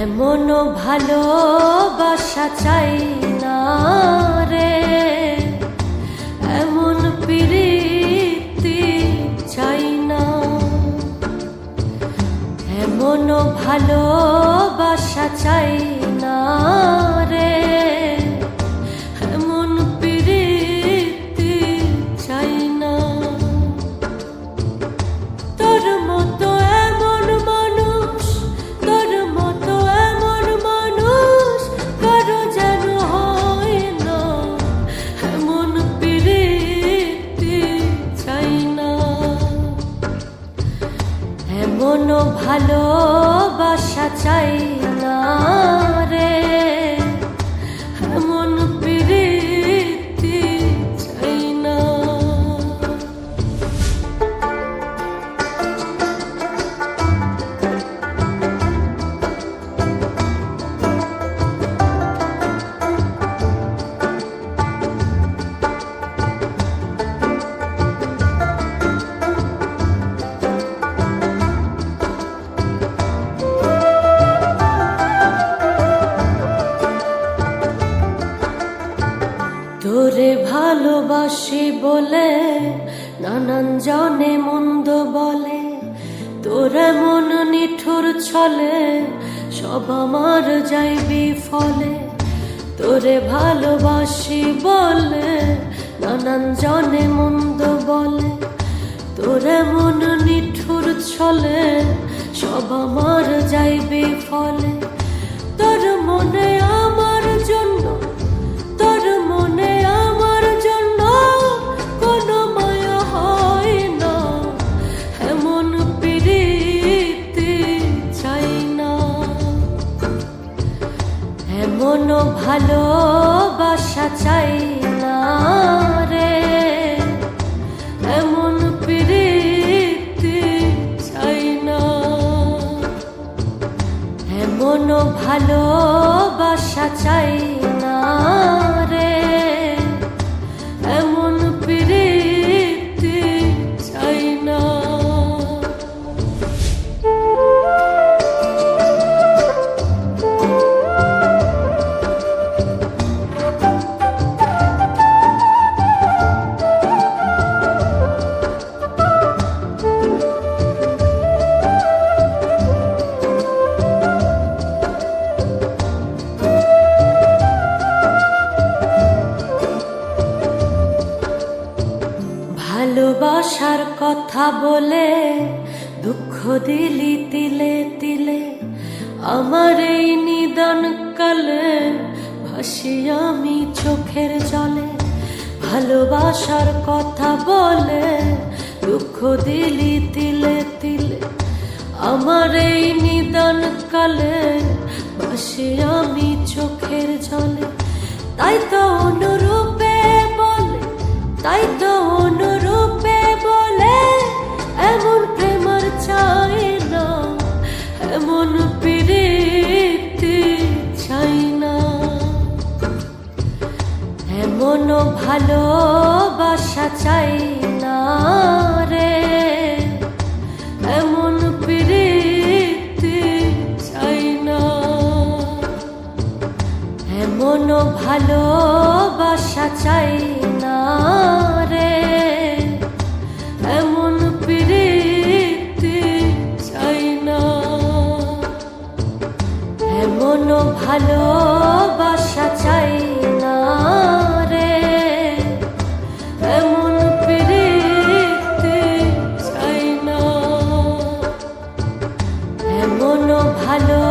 এমনও ভালোবাসা চাই না রে, এমন প্রীতি চাই না। এমনও ভালোবাসা চাই না রে, এমন প্রীতি চাই না। তোর মতো এমন মানুষ, তোর মতো এমন মানুষ কারো যেন হয় না, এমন প্রীতি চাই না। এমনও ভালোবাসা চাই না রে, এমন প্রীতি চাই না। তোরে ভালোবাসি বলে নানান জনে মন্দ বলে, তোর এমন নিঠুর ছলে সব আমার যাইবি ফলে। তোরে ভালোবাসি বলে নানান জনে মন্দ বলে, তোর এমন নিঠুর ছলে সব আমার যাইবি ফলে। তোর মনে আমার জন্য, তোর মনে আমার জন্য কোনো মায়া হয় না, এমন প্রীতি চাই না। এমনও ভালোবাসা চাই না রে, এমন প্রীতি চাই না। এমনও ভালোবাসা চাই না রে, এমন প্রীতি চাই না। ভালোবাসার কথা বলে দুঃখ দিলি তিলে তিলে, আমার এই নিদান কালে ভাসি আমি চোখের জলে। ভালোবাসার কথা বলে দুঃখ দিলি তিলে তিলে, আমার এই নিদান কালে ভাসি আমি চোখের জলে। তাই তো অনুরূপে বলে, তাই তো অনুরূপে বলে এমন প্রেমার চাই না, এমন প্রীতি চাই না। এমনও ভালোবাসা চাই না রে, এমন প্রীতি চাই না। এমনও ভালোবাসা চাই না রে, এমন প্রীতি চাই না। এমনও ভালোবাসা চাই না রে, এমন প্রীতি চাই না। এমনও ভালো